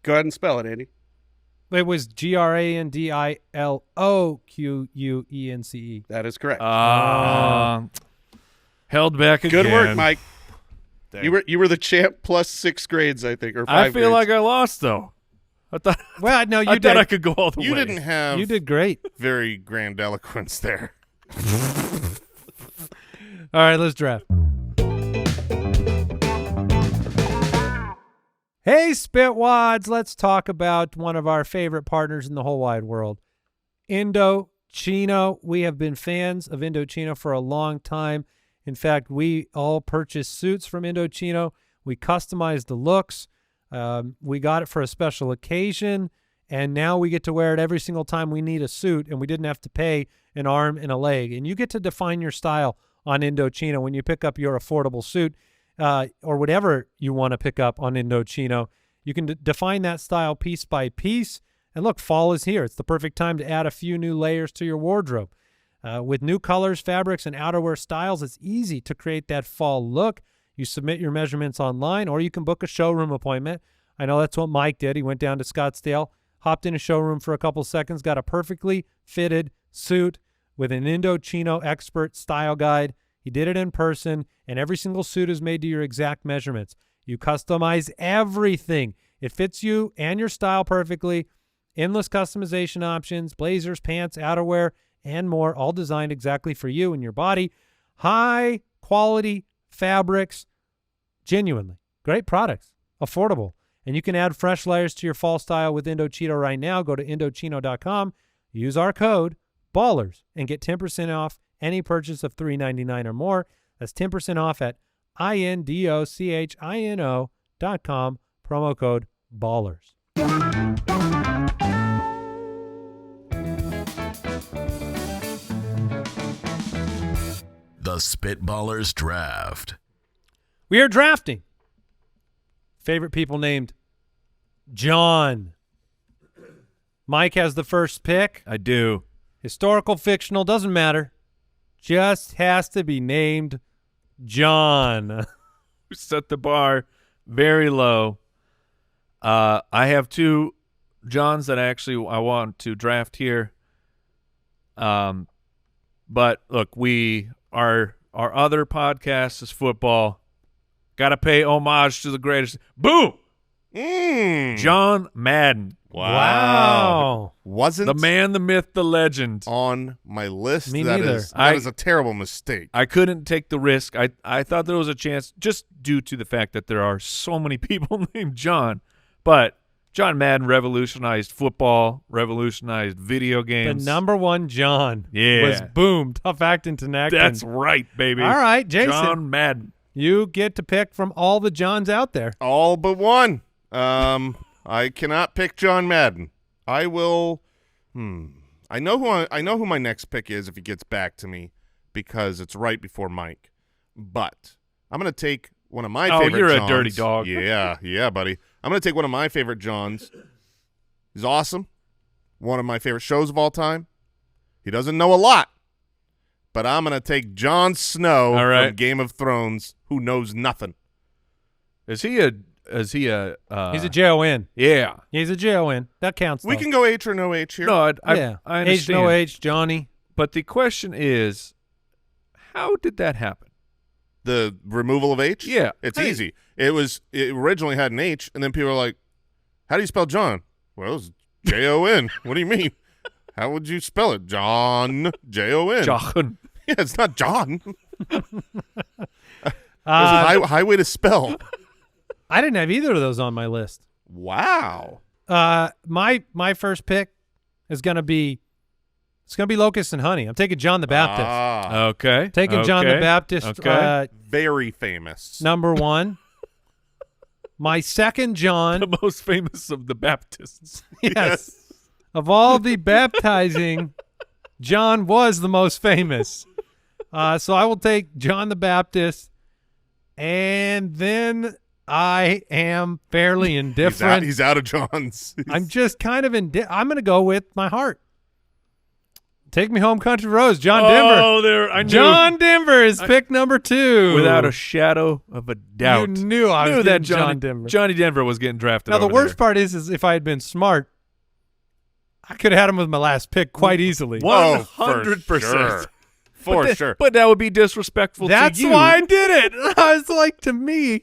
Go ahead and spell it, Andy. It was GRANDILOQUENCE. That is correct. Held back again. Good work, Mike. Dang. You were the champ plus 6 grades, I think, or 5 I feel grades. like I lost, though. I thought Well, no, you I did. thought I could go all the way. You didn't have You did great. very grandiloquence there. All right, let's draft. Hey, Spitwads, let's talk about one of our favorite partners in the whole wide world, Indochino. We have been fans of Indochino for a long time. In fact, we all purchased suits from Indochino. We customized the looks. We got it for a special occasion, and now we get to wear it every single time we need a suit, and we didn't have to pay an arm and a leg. And you get to define your style on Indochino when you pick up your affordable suit. Or whatever you want to pick up on Indochino. You can define that style piece by piece. And look, fall is here. It's the perfect time to add a few new layers to your wardrobe. With new colors, fabrics, and outerwear styles, it's easy to create that fall look. You submit your measurements online, or you can book a showroom appointment. I know that's what Mike did. He went down to Scottsdale, hopped in a showroom for a couple seconds, got a perfectly fitted suit with an Indochino expert style guide. He did it in person, and every single suit is made to your exact measurements. You customize everything. It fits you and your style perfectly. Endless customization options, blazers, pants, outerwear, and more, all designed exactly for you and your body. High quality fabrics, genuinely. Great products, affordable. And you can add fresh layers to your fall style with Indochino right now. Go to Indochino.com, use our code, BALLERS, and get 10% off any purchase of $3.99 or more. That's 10% off at INDOCHINO.com, promo code BALLERS. The Spitballers Draft. We are drafting favorite people named John. Mike has the first pick. I do. Historical, fictional, doesn't matter. Just has to be named John. We set the bar very low. I have two Johns that I want to draft here. But look, our other podcast is football. Got to pay homage to the greatest. Boom! John Madden. Wow. Wasn't The man, the myth, the legend. on my list. Me That neither. is a terrible mistake. I couldn't take the risk. I thought there was a chance just due to the fact that there are so many people named John. But John Madden revolutionized football, revolutionized video The games. number one John Yeah. was boom. Tough acting to neck. That's right, baby. All right, Jason. John Madden. You get to pick from all the Johns out there. All but one. I cannot pick John Madden. I will. I know who my next pick is if he gets back to me, because it's right before Mike. But I'm gonna take one of my favorite. You're Johns. a dirty dog. Yeah, buddy. I'm gonna take one of my favorite Johns. He's awesome. One of my favorite shows of all time. He doesn't know a lot, but I'm gonna take Jon Snow All right. from Game of Thrones, who knows nothing. Is he a He's a J-O-N. yeah. He's a J-O-N. That counts, We though. can go H or no H here. No, I Yeah. understand. H, no H, Johnny. But the question is, how did that happen? The removal of H? Yeah. It's Hey. easy. It originally had an H, and then people were like, how do you spell John? Well, it's Jon. What do you mean? How would you spell it? John. Jon. John. Yeah, it's not John. There's a highway to spell. I didn't have either of those on my list. Wow. My first pick is gonna be Locust and Honey. I'm taking John the Baptist. Ah, Okay. Taking John the Okay. Baptist. Okay. very famous. Number one. My second John. The most famous of the Baptists. Yes. Of all the baptizing, John was the most famous. So I will take John the Baptist, and then I am fairly indifferent. He's out of John's. I'm just kind of I'm going to go with my heart. Take Me Home, Country Roads, John Denver. Oh, there! I knew John Denver is pick number 2. without a shadow of a doubt. You knew I was that getting Johnny John Denver. Johnny Denver was getting drafted. Now the over worst there. part is if I had been smart, I could have had him with my last pick quite easly. Oh, 100%. sure. For sure. But that would be disrespectful That's to you. why I did it. I was like, to me,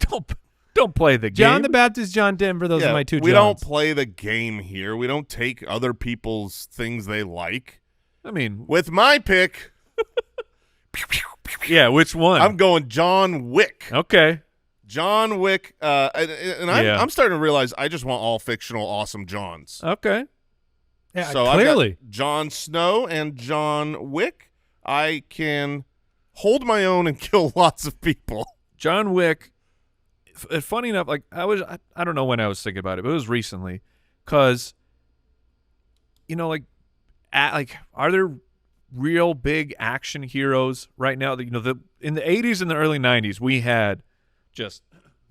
Don't play the game. John the Baptist, John Denver. Those are my two. We Johns. don't play the game here. We don't take other people's things they like. I mean, With my pick, yeah, which one? I'm going John Wick. okay. John Wick, and Yeah. I'm starting to realize I just want all fictional awesome Johns. Okay. Yeah, So clearly. I've got Jon Snow and John Wick. I can hold my own and kill lots of people. John Wick. Funny enough, like I don't know when I was thinking about it, but it was recently, because, like are there real big action heroes right now? In the 80s and the early 90s, we had just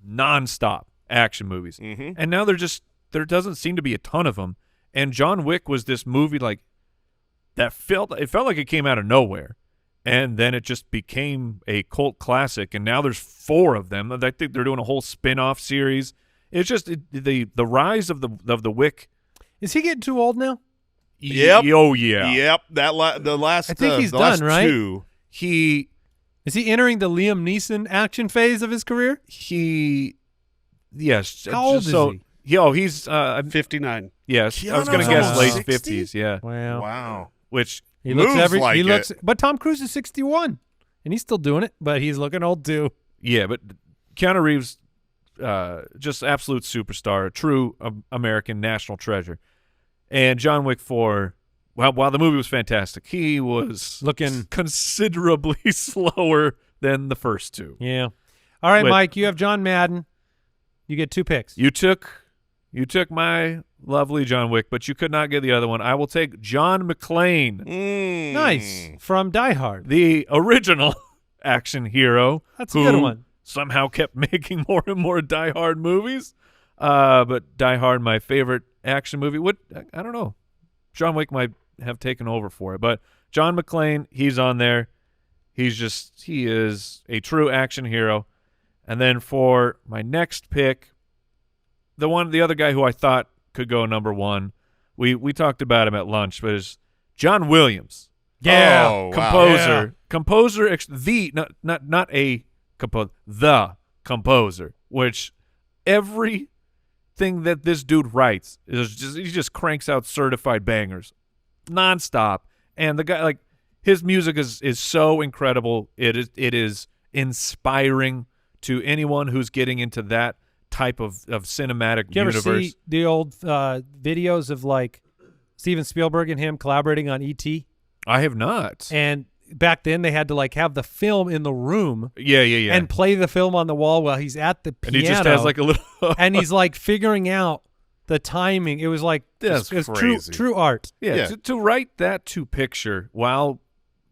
nonstop action movies, and now there doesn't seem to be a ton of them. And John Wick was this movie that felt like it came out of nowhere. And then it just became a cult classic, and now there's 4 of them. I think they're doing a whole spin-off series. It's just the rise of the Wick. Is he getting too old now? Yep. Oh yeah. Yep. The last. I think he's the last done, right? 2. Is he entering the Liam Neeson action phase of his career? Yes. How old is he? He's 59. yes. I was Keanu's going to guess almost late 60? 50s. Yeah. Wow. Wow. Which He looks Moves like he it. looks, but Tom Cruise is 61, and he's still doing it, but he's looking old too. yeah, but Keanu Reeves, just absolute superstar, a true American national treasure. And John Wick 4. While the movie was fantastic, he was Looking- considerably slower than the first 2. Yeah. All right, Wait. Mike, you have John Madden. You get 2 picks. You took my lovely John Wick, but you could not get the other one. I will take John McClane, Nice. From Die Hard. the original action hero. That's a who good one. Somehow kept making more and more Die Hard movies. But Die Hard, my favorite action movie. I don't know. John Wick might have taken over for it. But John McClane, he's on there. He is a true action hero. And then for my next pick, the other guy who I thought could go number one, we talked about him at lunch, but is John Williams. Yeah. Oh, wow. Composer. Composer, not a composer, the composer, which everything that this dude writes is just, he just cranks out certified bangers nonstop. And the guy, like, his music is so incredible. It is inspiring to anyone who's getting into that type of cinematic You ever universe. see the old videos of like Steven Spielberg and him collaborating on E.T.? I have not. And back then they had to like have the film in the room Yeah. and play the film on the wall while he's at the And piano. he just has like a little and he's like figuring out the timing. It was like That's it was crazy. true art. Yeah. To write that to picture while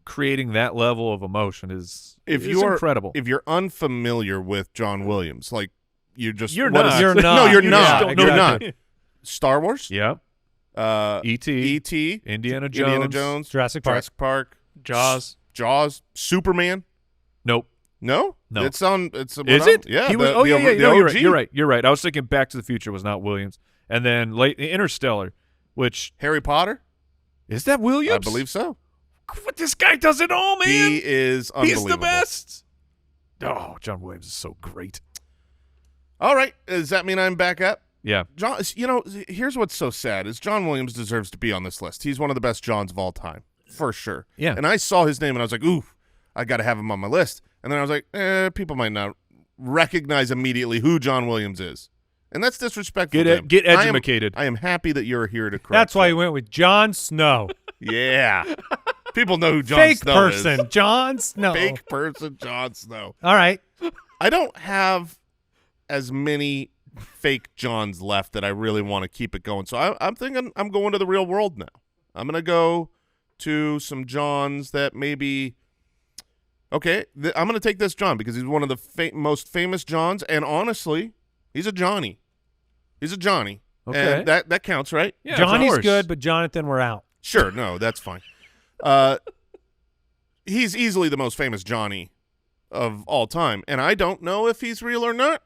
creating that level of emotion is incredible. If you're unfamiliar with John Williams, like you're You're what not. is- You're No, not. you're You not. just You're don't know not. that. Star Wars. Yeah. E.T. E.T. Indiana Jones. Jurassic Park. Jurassic Park. Jaws. Superman. Nope. No. No. It's on. It's Is it? Yeah. He was, the yeah. the No, OG. You're right. I was thinking Back to the Future was not Williams. And then Interstellar, which Harry Potter. is that Williams? I believe so. What, this guy does it all, man. He is unbelievable. He's the best. Oh, John Williams is so great. All right. Does that mean I'm back up? Yeah. John, here's what's so sad is John Williams deserves to be on this list. He's one of the best Johns of all time, for sure. Yeah. And I saw his name and I was like, ooh, I got to have him on my list. And then I was like, people might not recognize immediately who John Williams is. And that's disrespectful to him. Get educated. I am happy that you're here to correct That's why that. he went with Jon Snow. Yeah. People know who Jon Fake Snow person, is. Jon Snow. Fake person, Jon Snow. All right. I don't have as many fake Johns left that I really want to keep it going. So I'm thinking I'm going to the real world now. I'm going to go to some Johns that maybe – okay, I'm going to take this John because he's one of the most famous Johns, and honestly, he's a Johnny. He's a Johnny. Okay. And that counts, right? Yeah, of Johnny's course. good, but Jonathan, we're out. Sure, no, that's fine. He's easily the most famous Johnny of all time, and I don't know if he's real or not.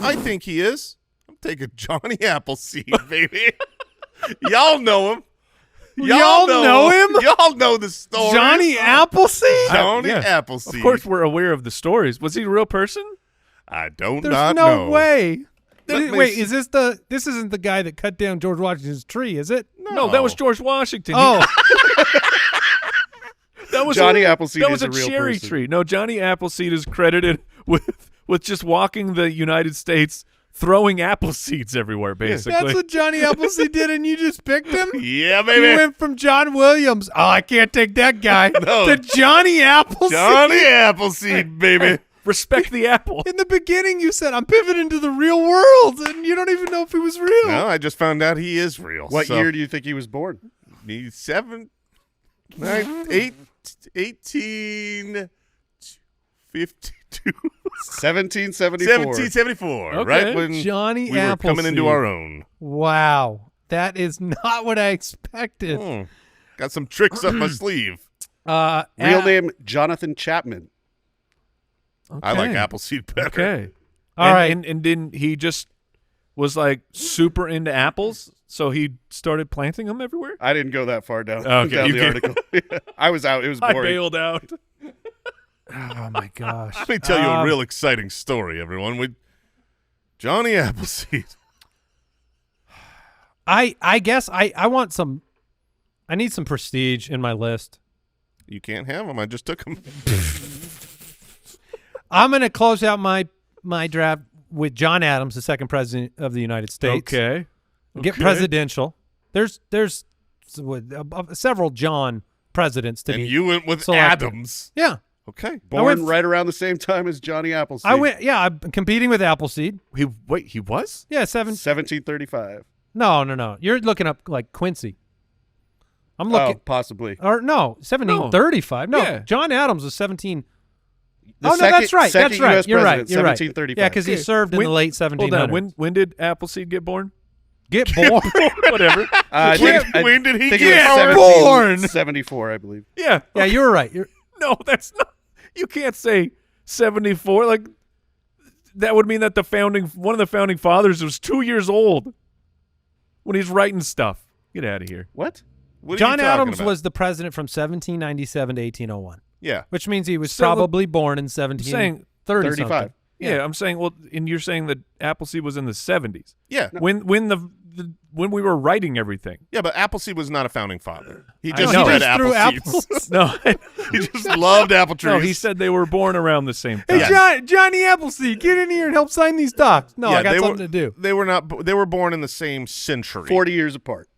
I think he is. I'm taking Johnny Appleseed, baby. Y'all know him. Y'all know him? Y'all know the story. Johnny Appleseed? Johnny Yeah. Appleseed. Of course, we're aware of the stories. Was he a real person? I don't There's not no know. way. Let me Wait, see. is this isn't the guy that cut down George Washington's tree, is it? No, that was George Washington. Oh, That was Johnny Appleseed That was is a a real cherry person. tree. No, Johnny Appleseed is credited with just walking the United States, throwing apple seeds everywhere. Basically, that's what Johnny Appleseed did, and you just picked him? Yeah, You baby. went from John Williams, oh, I can't take that guy, No. to Johnny Appleseed. Johnny Appleseed, baby. respect the apple. In the beginning, you said, I'm pivoting to the real world, and you don't even know if he was real. No, I just found out he is real. What So, year do you think he was born? He's 1852. 1774. 1774, Okay. right when Johnny we were coming into Appleseed. our own. Wow. That is not what I expected. Got some tricks up my sleeve. Real name Jonathan Chapman. I like Okay. Appleseed better. Okay. All right. And then he just was like super into apples, so he started planting them everywhere. I didn't go that far down, Okay, down you the did. article. I was out. It was I boring. bailed out. Oh, my gosh. Let me tell you a real exciting story, everyone. With Johnny Appleseed. I guess I want some – I need some prestige in my list. You can't have him. I just took him. I'm going to close out my draft with John Adams, the second president of the United States. Okay. Get Okay. presidential. There's several John presidents to And be you went with selected. Adams. Yeah. Okay. Born went- right around the same time as Johnny Appleseed. I went – yeah, I'm competing with Appleseed. He was? Yeah, 1735. No. You're looking up like Quincy. I'm looking Oh, possibly. or no, 1735. No, Yeah. John Adams was 17. The Oh no, that's right. second That's right. US You're right. president, You're right. 1735. Yeah, because he Okay. served in When- the late 1700s. Hold on. When did Appleseed get born? Get born. Whatever. When did he think get it was born? 74, I believe. Yeah. Yeah, you were right. No, that's not. You can't say 74. Like that would mean that one of the founding fathers was 2 years old when he's writing stuff. Get out of here. What? What are you John talking Adams about? was the president from 1797 to 1801, Yeah. which means he was So the- probably born in I'm saying 1730 35. something. Yeah, I'm saying, well, and you're saying that Appleseed was in the 70s. Yeah. When we were writing everything. Yeah, but Appleseed was not a founding father. He I just know. read He just threw apple seeds. No, He just loved apple trees. no, he said they were born around the same time. Hey, Johnny Appleseed, get in here and help sign these docs. No, Yeah, I got they something were, to do. They were not. They were born in the same century. 40 years apart.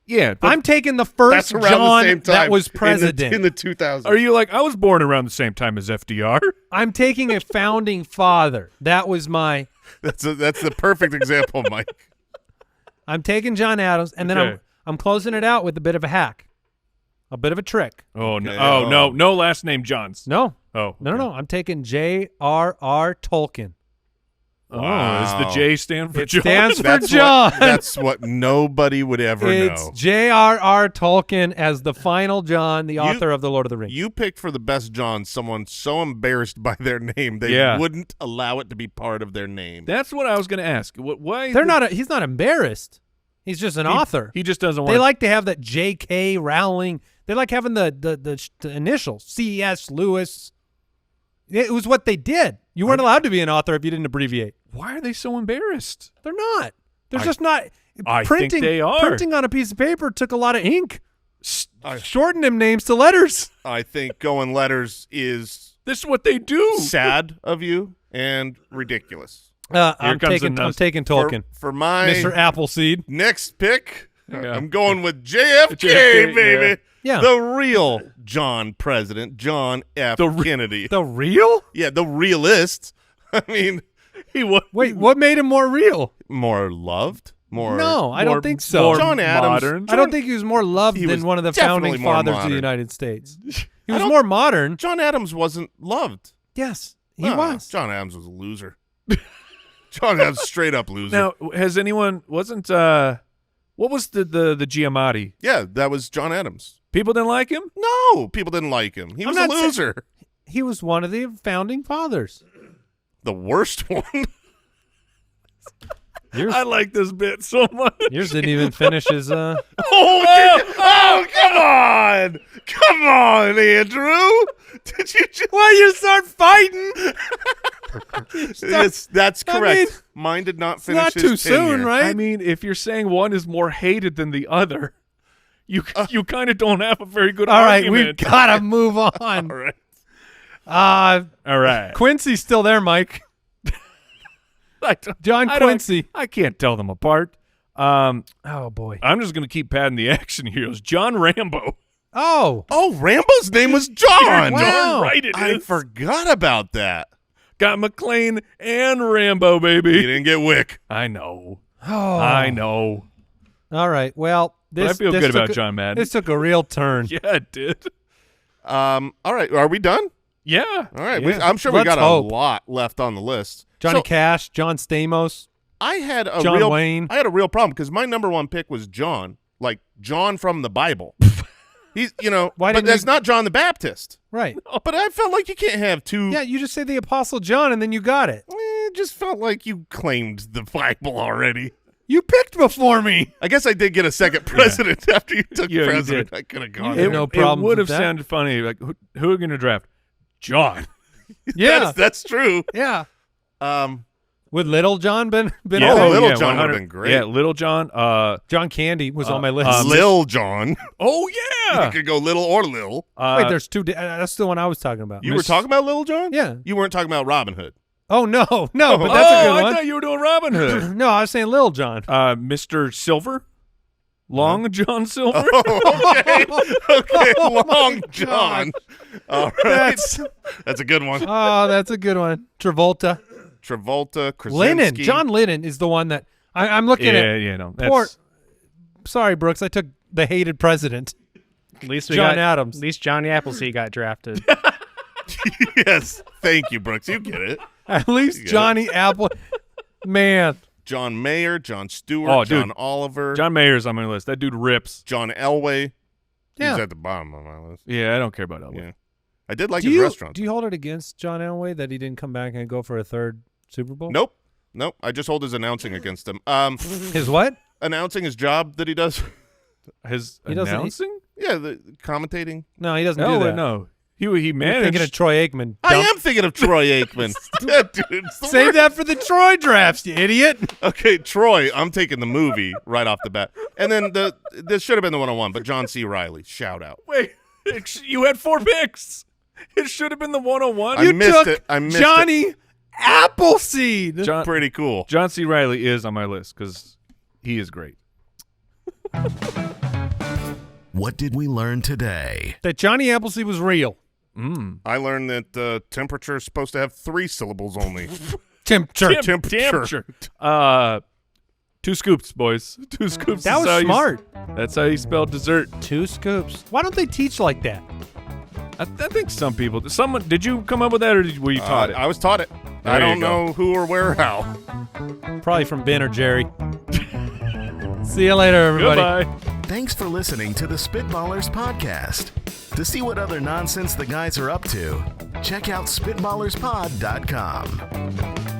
Yeah, but I'm taking the first That's around John the same time. that was president. In the 2000s. are you like, I was born around the same time as FDR? I'm taking a founding father. That was my. That's the perfect example, Mike. I'm taking John Adams, and then Okay. I'm closing it out with a bit of a hack, a bit of a trick. Oh, no. Okay. Oh, no. No last name Johns. No, Oh. no. I'm taking J.R.R. Tolkien. Oh, Wow. does the J stand for It John? stands for That's John. That's what nobody would ever It's know. J.R.R. Tolkien as the final John, the author of the Lord of the Rings. You picked for the best John someone so embarrassed by their name they Yeah. wouldn't allow it to be part of their name. That's what I was going to ask. Why? They're not. He's not embarrassed. He's just an author. He just doesn't want. They like to have that J.K. Rowling. They like having the initials C.S. Lewis. It was what they did. You weren't allowed to be an author if you didn't abbreviate. Why are they so embarrassed? They're not. There's I- just not. I printing, think they are. Printing on a piece of paper took a lot of ink. Shorten them names to letters. I think going letters is This is what they do. sad of you and ridiculous. I'm comes taking. the I'm nuts. taking Tolkien. For my Mr. Appleseed. next pick, Yeah. I'm going with JFK, JFK, baby. Yeah. The real John President, John F. Kennedy. The real? Yeah, the realist. I mean, He was. Wait, what made him more real? more loved, more. No, I more- don't think so. more John Adams. modern. I don't think he was more loved He than was one of the definitely founding more fathers of the modern. United States. He I was don't- more modern. John Adams wasn't loved. Yes, he No, was. John Adams was a loser. John Adams, straight up loser. Now, has anyone wasn't what was the Giamatti? Yeah, that was John Adams. People didn't like him? No, people didn't like him. He I'm was a not saying- loser. He was one of the founding fathers. The worst one. Yours, I like this bit so much. yours didn't even finish his. Oh, come on. Come on, Andrew. Did you just... Why you start fighting? Yes, that's I correct. mean, Mine did not It's finish not his too soon, tenure. right? I mean, if you're saying one is more hated than the other, you kind of don't have a very good All right, we've argument. got to move on. All right. All right. Quincy's still there, Mike. John I don't- Quincy. I can't tell them apart. Oh boy. I'm just going to keep padding the action heroes. John Rambo. Oh. Oh, Rambo's name was John. Wow. Darn right it I is. forgot about that. Got McClane and Rambo, He baby. didn't get Wick. I know. Oh. I know. All right. Well, But I this feel this good about took a- John Madden. This took a real turn. Yeah, it did. All right. Are we done? Yeah. All right. Yeah. I'm sure we Let's got hope. a lot left on the list. Johnny So, Cash, John Stamos. I had a John real Wayne. I had a real problem because my number one pick was John, like John from the Bible. He's, Why but didn't that's you- not John the Baptist. Right. But I felt like you can't have two. Yeah, you just say the Apostle John and then you got it. It just felt like you claimed the Bible already. You picked before me. I guess I did get a second president after you took Yeah, you president. did. I could have gone. It- there. no problems It would with have that. sounded funny. Like, who are going to draft? John. Yeah. That's true. Yeah. Um, Would Little John been Yeah. okay? Oh, Little yeah, John would've 100 been great. Yeah, Little John. John Candy was on my list. Lil John. Oh, You yeah. could go little or Lil. Wait, there's two. That's the one I was talking about. You were talking about Lil John? Yeah. You weren't talking about Robin Hood. Oh no, but that's a Oh, good I one. thought you were doing Robin Hood. No, I was saying Little John. Mr. Silver. Long John Silver. Okay. Okay. Long God. John. All right. That's That's a good one. that's a good one. Travolta, Travolta, Krasinski. Lennon, John Lennon is the one that I'm looking yeah, at. yeah, no. Poor. That's, Sorry, Brooks. I took the hated president, At least we John got, Adams. At least Johnny Appleseed got drafted. Yes. Thank you, Brooks. You get it. At least You get Johnny Apple. Man, John Mayer, John Stewart, Oh, dude. John Oliver, John Mayer's on my list. That dude rips. John Elway. Yeah. He's at the bottom of my list. Yeah, I don't care about Elway. Yeah. I did like do his you restaurant. do you hold it against John Elway that he didn't come back and go for a third Super Bowl? Nope. I just hold his announcing against him. His what? Announcing his job that he does. His He doesn't- announcing? Yeah, the commentating. No, he doesn't do No, that. no. He You're managed. thinking of Troy Aikman. I Dump. am thinking of Troy Aikman. Yeah, dude, it's the Save worst. that for the Troy drafts, you idiot. Okay, Troy, I'm taking the movie right off the bat. And then this should have been the 101, but John C. Reilly, shout out. Wait, you had 4 picks. It should have been the 101. I missed took it. I missed Johnny Appleseed. John, Pretty cool. John C. Reilly is on my list because he is great. What did we learn today? That Johnny Appleseed was real. I learned that temperature is supposed to have 3 syllables only. Temperature. Temperature. 2 scoops, boys. 2 scoops. That is was how you- smart. That's how you spell dessert. 2 scoops. Why don't they teach like that? I think some people. Someone did you come up with that, or were you taught it? I was taught it. There I you don't go. know who or where or how. Probably from Ben or Jerry. See you later, everybody. Goodbye. Thanks for listening to the Spitballers podcast. To see what other nonsense the guys are up to, check out SpitballersPod.com.